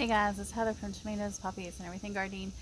Hey guys, it's Heather from Tomatoes, Puppies, and Everything Gardening.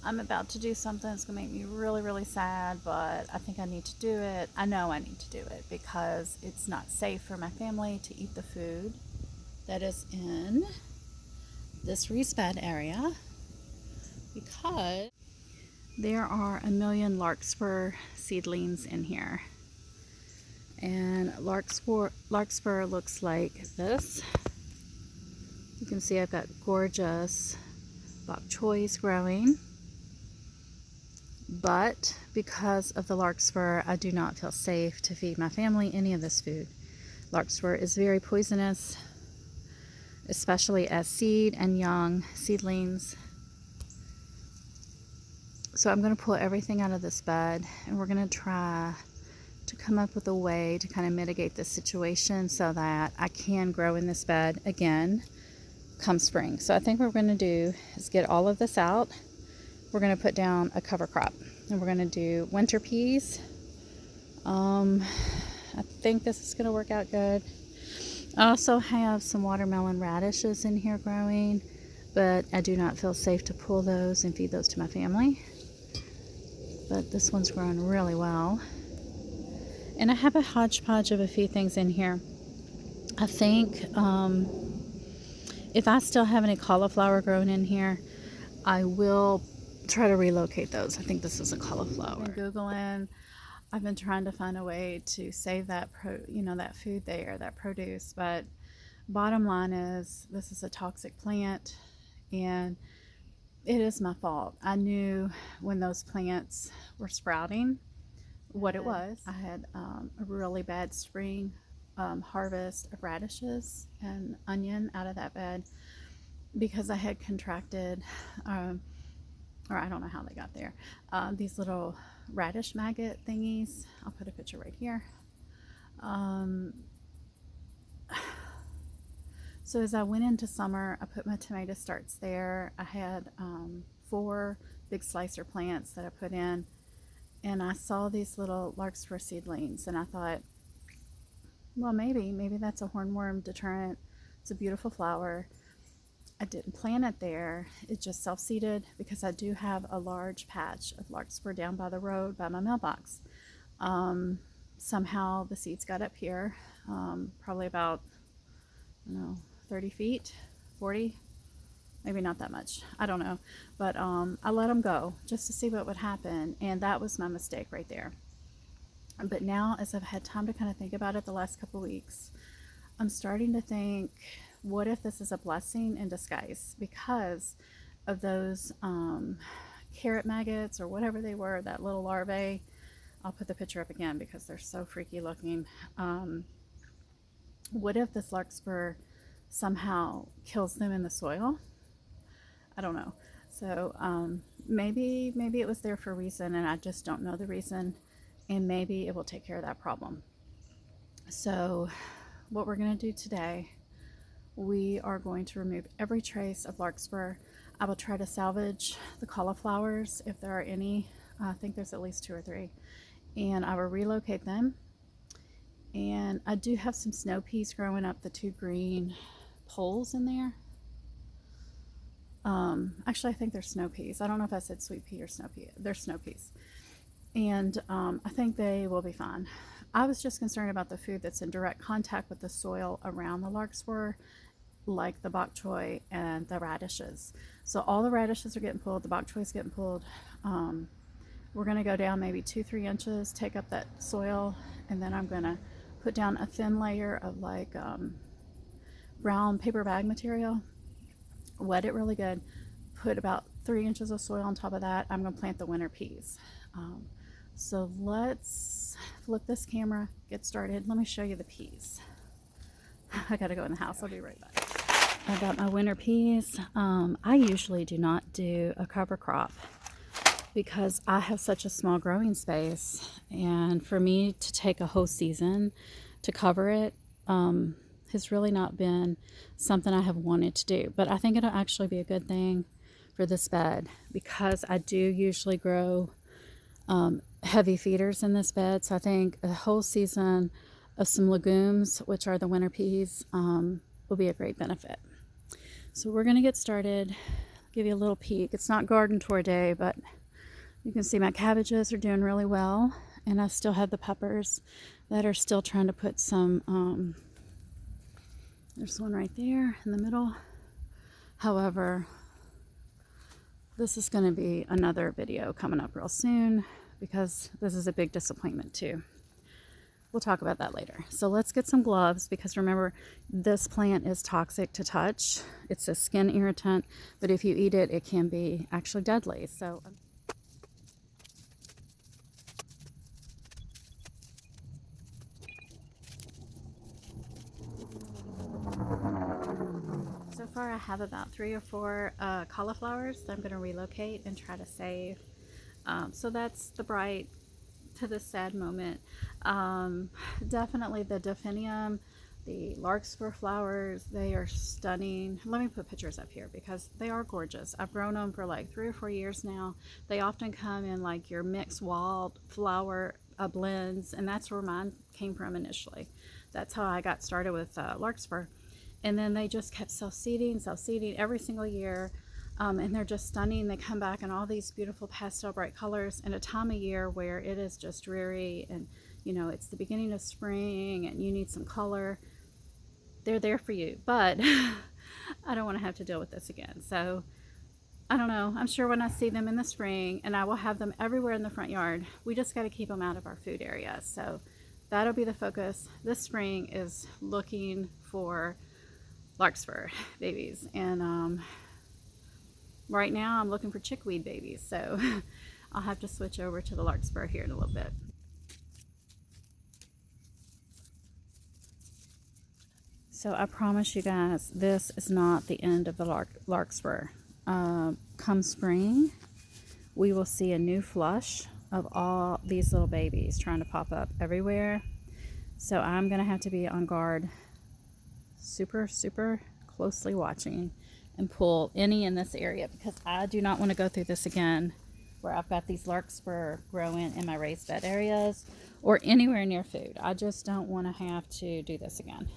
I'm about to do something that's going to make me really, really sad, but I think I need to do it. I know I need to do it because it's not safe for my family to eat the food that is in this raised bed area because there are a million larkspur seedlings in here. And larkspur looks like this. You can see I've got gorgeous bok choys growing, but because of the larkspur, I do not feel safe to feed my family any of this food. Larkspur is very poisonous, especially as seed and young seedlings. So I'm going to pull everything out of this bed, and we're going to try to come up with a way to kind of mitigate this situation so that I can grow in this bed again come spring. So I think what we're going to do is get all of this out. We're going to put down a cover crop, and we're going to do winter peas. I think this is going to work out good. I also have some watermelon radishes in here growing, but I do not feel safe to pull those and feed those to my family. But this one's growing really well. And I have a hodgepodge of a few things in here. I think if I still have any cauliflower growing in here, I will try to relocate those. I think this is a cauliflower. I've been Googling. I've been trying to find a way to save that that food there, that produce. But bottom line is, this is a toxic plant, and it is my fault. I knew when those plants were sprouting what it was. I had a really bad spring harvest of radishes and onion out of that bed because I had contracted, or I don't know how they got there, these little radish maggot thingies. I'll put a picture right here. So as I went into summer, I put my tomato starts there. I had 4 big slicer plants that I put in, and I saw these little larkspur seedlings, and I thought, well, maybe that's a hornworm deterrent. It's a beautiful flower. I didn't plant it there. It just self-seeded because I do have a large patch of larkspur down by the road by my mailbox. Somehow the seeds got up here, probably about, 30 feet, 40, maybe not that much. I don't know. But I let them go just to see what would happen. And that was my mistake right there. But now, as I've had time to kind of think about it the last couple weeks, I'm starting to think, what if this is a blessing in disguise because of those carrot maggots or whatever they were, that little larvae. I'll put the picture up again because they're so freaky looking. What if this larkspur somehow kills them in the soil? I don't know. So maybe it was there for a reason, and I just don't know the reason. And maybe it will take care of that problem. So what we're going to do today, we are going to remove every trace of larkspur. I will try to salvage the cauliflowers if there are any. I think there's at least 2 or 3. And I will relocate them. And I do have some snow peas growing up the 2 green poles in there. Actually, I think they're snow peas. I don't know if I said sweet pea or snow pea. They're snow peas. And I think they will be fine. I was just concerned about the food that's in direct contact with the soil around the larkspur, like the bok choy and the radishes. So all the radishes are getting pulled, the bok choy is getting pulled. We're going to go down maybe 2-3 inches, take up that soil, and then I'm going to put down a thin layer of like brown paper bag material, wet it really good, put about 3 inches of soil on top of that. I'm going to plant the winter peas. So let's flip this camera, get started. Let me show you the peas. I gotta go in the house. I'll be right back. I got my winter peas. I usually do not do a cover crop because I have such a small growing space, and for me to take a whole season to cover it has really not been something I have wanted to do. But I think it'll actually be a good thing for this bed because I do usually grow heavy feeders in this bed. So I think a whole season of some legumes, which are the winter peas, will be a great benefit. So we're gonna get started. Give you a little peek. It's not garden tour day, but you can see my cabbages are doing really well, and I still have the peppers that are still trying to put some, there's one right there in the middle. However, this is going to be another video coming up real soon because this is a big disappointment too. We'll talk about that later. So let's get some gloves, because remember, this plant is toxic to touch. It's a skin irritant, but if you eat it, it can be actually deadly. So far I have about 3 or 4 cauliflowers that I'm going to relocate and try to save. So that's the bright to the sad moment. Definitely the delphinium, the larkspur flowers, they are stunning. Let me put pictures up here because they are gorgeous. I've grown them for like 3 or 4 years now. They often come in like your mixed wildflower blends, and that's where mine came from initially. That's how I got started with larkspur. And then they just kept self-seeding every single year. And they're just stunning. They come back in all these beautiful pastel bright colors in a time of year where it is just dreary, and you know, it's the beginning of spring and you need some color. They're there for you, but I don't want to have to deal with this again. So I don't know. I'm sure when I see them in the spring, and I will have them everywhere in the front yard, we just got to keep them out of our food area. So that'll be the focus. This spring is looking for larkspur babies, and right now I'm looking for chickweed babies, so I'll have to switch over to the larkspur here in a little bit. So I promise you guys, this is not the end of the larkspur. Come spring, we will see a new flush of all these little babies trying to pop up everywhere. So I'm going to have to be on guard, super closely watching, and pull any in this area, because I do not want to go through this again where I've got these larkspur growing in my raised bed areas or anywhere near food. I just don't want to have to do this again.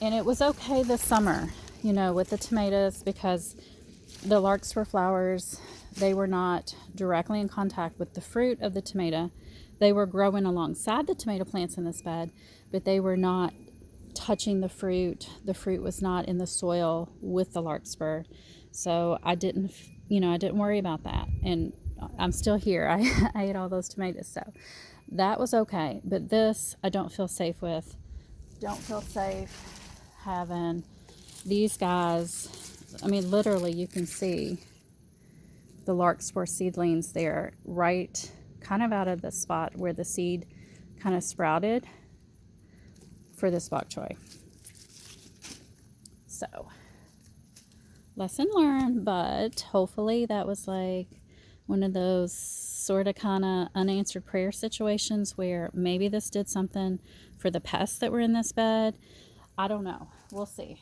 And it was okay this summer, you know, with the tomatoes, because the larkspur flowers, they were not directly in contact with the fruit of the tomato. They were growing alongside the tomato plants in this bed, but they were not touching the fruit. The fruit was not in the soil with the larkspur. So I didn't worry about that. And I'm still here. I ate all those tomatoes. So that was okay. But this, I don't feel safe with. Don't feel safe having these guys. I mean, literally, you can see the larkspur seedlings there, right kind of out of the spot where the seed kind of sprouted for this bok choy. So lesson learned, but hopefully that was like one of those sort of kind of unanswered prayer situations where maybe this did something for the pests that were in this bed. I don't know. We'll see.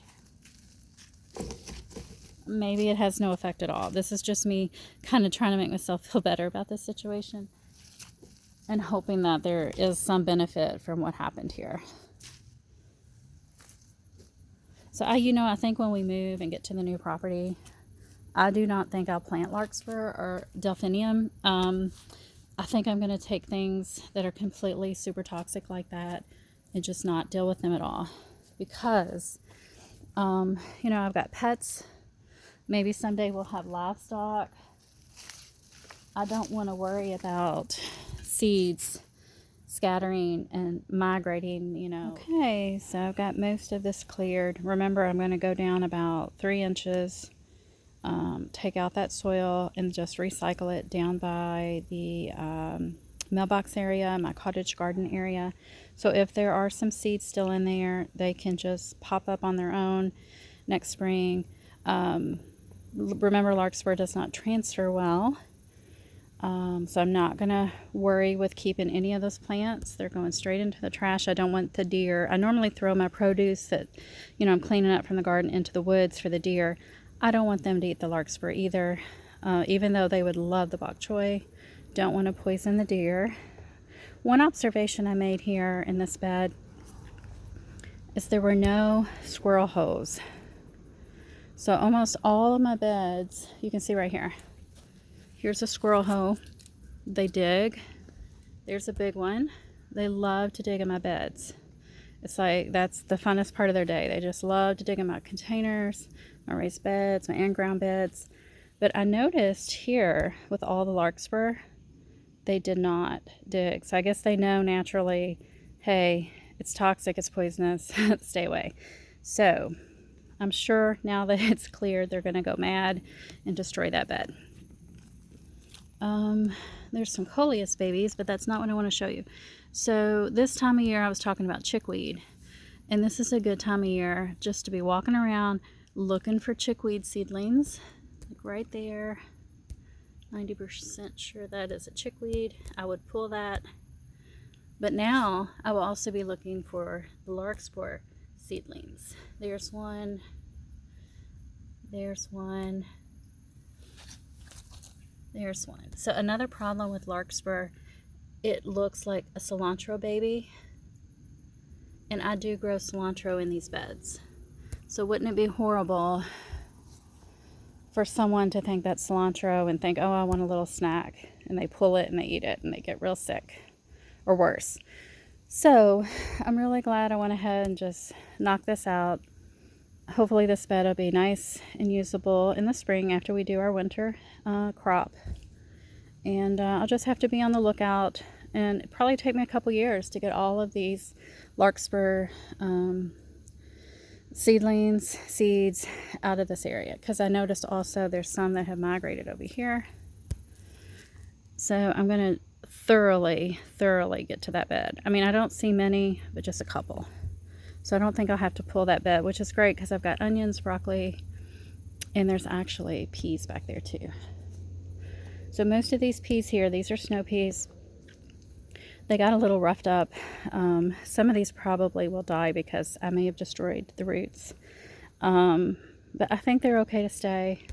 Maybe it has no effect at all. This is just me kind of trying to make myself feel better about this situation and hoping that there is some benefit from what happened here. So I think when we move and get to the new property, I do not think I'll plant larkspur or delphinium. I think I'm going to take things that are completely super toxic like that and just not deal with them at all, because I've got pets. Maybe someday we'll have livestock. I don't want to worry about seeds scattering and migrating, Okay, so I've got most of this cleared. Remember, I'm going to go down about 3 inches, take out that soil and just recycle it down by the mailbox area, my cottage garden area. So if there are some seeds still in there, they can just pop up on their own next spring. Remember, larkspur does not transfer well. So I'm not going to worry with keeping any of those plants. They're going straight into the trash. I don't want the deer. I normally throw my produce that, I'm cleaning up from the garden into the woods for the deer. I don't want them to eat the larkspur either, even though they would love the bok choy. Don't want to poison the deer. One observation I made here in this bed is there were no squirrel holes So almost all of my beds, you can see right here. Here's a squirrel hole. They dig. There's a big one. They love to dig in my beds. It's like that's the funnest part of their day. They just love to dig in my containers, my raised beds, my in-ground beds. But I noticed here with all the larkspur, they did not dig. So I guess they know naturally, hey, it's toxic, it's poisonous, stay away. So I'm sure now that it's cleared, they're going to go mad and destroy that bed. There's some coleus babies, but that's not what I want to show you. So this time of year, I was talking about chickweed, and this is a good time of year just to be walking around looking for chickweed seedlings. Like right there, 90% sure that is a chickweed. I would pull that. But now I will also be looking for the larkspur seedlings. There's one. There's one. There's one. So another problem with larkspur, it looks like a cilantro baby. And I do grow cilantro in these beds. So wouldn't it be horrible for someone to think that's cilantro and think, oh, I want a little snack, and they pull it and they eat it and they get real sick or worse. So I'm really glad I went ahead and just knocked this out. Hopefully this bed will be nice and usable in the spring after we do our winter crop. And I'll just have to be on the lookout, and it'll probably take me a couple years to get all of these larkspur seedlings, seeds out of this area, because I noticed also there's some that have migrated over here. So I'm going to thoroughly get to that bed. I mean, I don't see many, but just a couple. So I don't think I'll have to pull that bed, which is great because I've got onions, broccoli, and there's actually peas back there too. So most of these peas here, these are snow peas. They got a little roughed up. Some of these probably will die because I may have destroyed the roots. But I think they're okay to stay.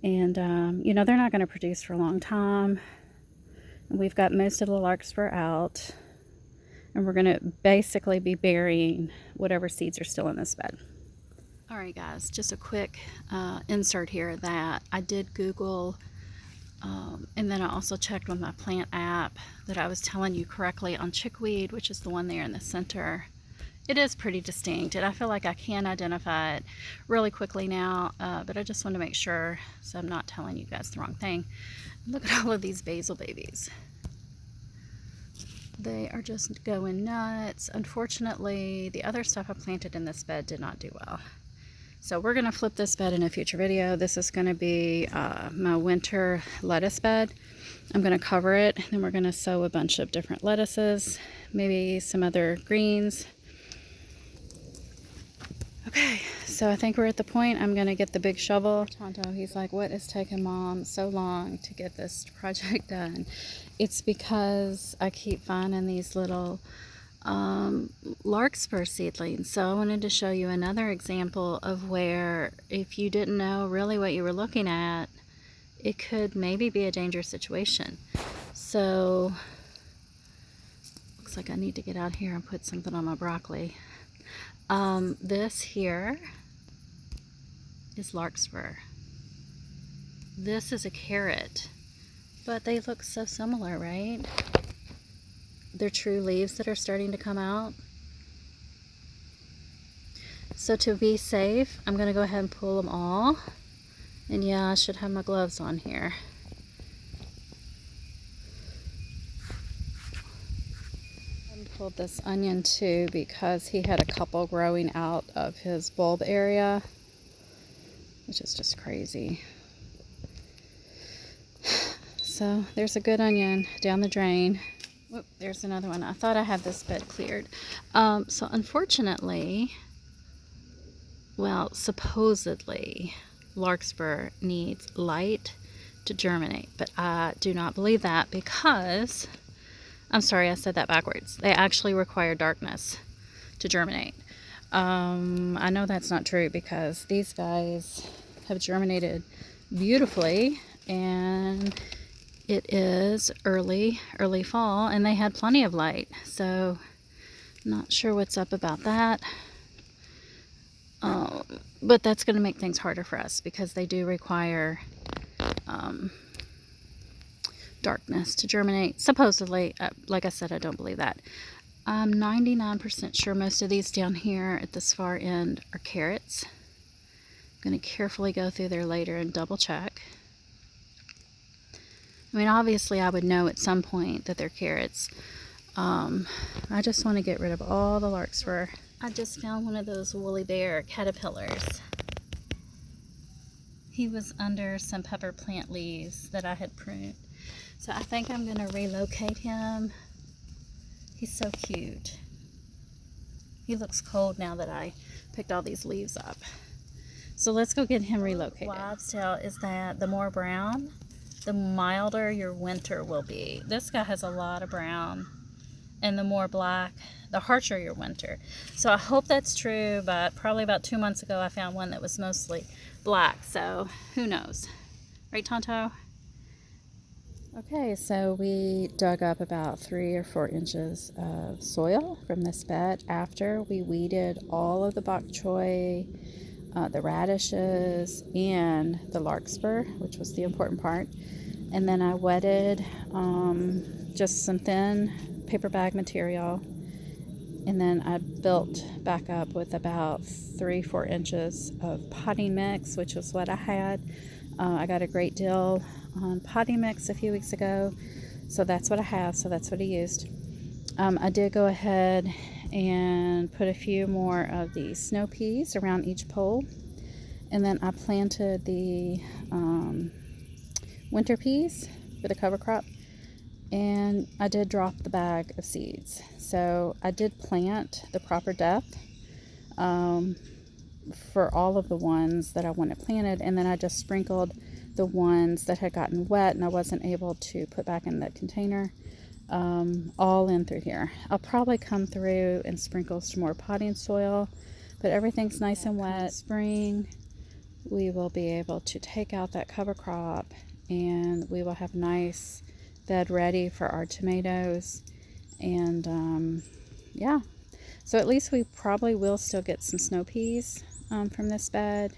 And, you know, they're not going to produce for a long time. We've got most of the larkspur out. And we're going to basically be burying whatever seeds are still in this bed. All right, guys, just a quick insert here that I did Google, and then I also checked with my plant app that I was telling you correctly on chickweed, which is the one there in the center. It is pretty distinct, and I feel like I can identify it really quickly now, but I just want to make sure so I'm not telling you guys the wrong thing. Look at all of these basil babies. They are just going nuts. Unfortunately, the other stuff I planted in this bed did not do well. So we're going to flip this bed in a future video. This is going to be my winter lettuce bed. I'm going to cover it, and then we're going to sow a bunch of different lettuces, maybe some other greens. Okay, so I think we're at the point I'm going to get the big shovel. Tonto, he's like, what is taking Mom so long to get this project done? It's because I keep finding these little larkspur seedlings. So I wanted to show you another example of where if you didn't know really what you were looking at, it could maybe be a dangerous situation. So looks like I need to get out here and put something on my broccoli. This here is larkspur. This is a carrot, but they look so similar, right? They're true leaves that are starting to come out. So to be safe, I'm going to go ahead and pull them all. And yeah, I should have my gloves on here. I pulled this onion too because he had a couple growing out of his bulb area, which is just crazy. So there's a good onion down the drain. Whoop, there's another one. I thought I had this bed cleared. So unfortunately, well, supposedly larkspur needs light to germinate, but I do not believe that because, I'm sorry, I said that backwards. They actually require darkness to germinate. I know that's not true because these guys have germinated beautifully, and it is early fall, and they had plenty of light, so not sure what's up about that. But that's going to make things harder for us because they do require um, darkness to germinate. Supposedly, like I said, I don't believe that. I'm 99% sure most of these down here at this far end are carrots. I'm going to carefully go through there later and double check. I mean, obviously I would know at some point that they're carrots. I just want to get rid of all the larkspur. I just found one of those woolly bear caterpillars. He was under some pepper plant leaves that I had pruned. So I think I'm going to relocate him. He's so cute. He looks cold now that I picked all these leaves up. So let's go get him relocated. Wives' tale is that the more brown, the milder your winter will be. This guy has a lot of brown, and the more black, the harsher your winter. So I hope that's true, but probably about 2 months ago I found one that was mostly black, so who knows? Right, Tonto? Okay, so we dug up about 3 or 4 inches of soil from this bed after we weeded all of the bok choy, the radishes, and the larkspur, which was the important part. And then I wetted just some thin paper bag material, and then I built back up with about 3-4 inches of potting mix, which was what I had. I got a great deal on potting mix a few weeks ago, so that's what I have, so that's what I used. I did go ahead and put a few more of the snow peas around each pole, and then I planted the winter peas for the cover crop, and I did drop the bag of seeds. So I did plant the proper depth for all of the ones that I wanted planted, and then I just sprinkled the ones that had gotten wet and I wasn't able to put back in the container all in through here. I'll probably come through and sprinkle some more potting soil, but everything's nice and wet. Spring, we will be able to take out that cover crop, and we will have a nice bed ready for our tomatoes. And yeah, so at least we probably will still get some snow peas from this bed.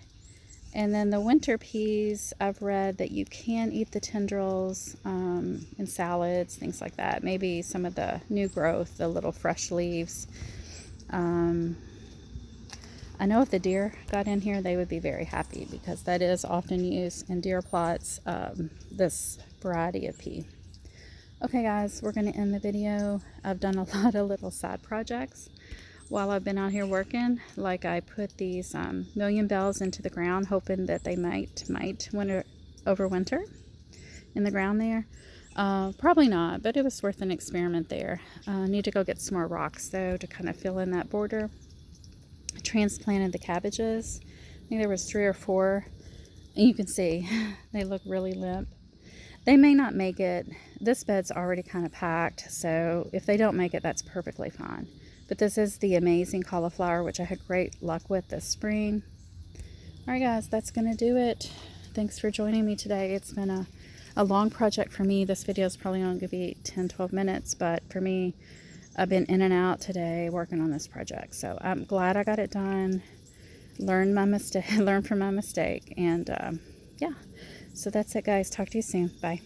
And then the winter peas, I've read that you can eat the tendrils in salads, things like that. Maybe some of the new growth, the little fresh leaves. I know if the deer got in here, they would be very happy, because that is often used in deer plots, this variety of pea. Okay guys, we're going to end the video. I've done a lot of little side projects while I've been out here working. Like, I put these million bells into the ground, hoping that they might overwinter in the ground there. Probably not, but it was worth an experiment there. I need to go get some more rocks though to kind of fill in that border. I transplanted the cabbages. I think there was 3 or 4, and you can see they look really limp. They may not make it. This bed's already kind of packed, so if they don't make it, that's perfectly fine. But this is the amazing cauliflower, which I had great luck with this spring. Alright guys, that's going to do it. Thanks for joining me today. It's been a long project for me. This video is probably only going to be 10-12 minutes, but for me, I've been in and out today working on this project. So I'm glad I got it done. Learn from my mistake, and yeah. So that's it guys. Talk to you soon. Bye.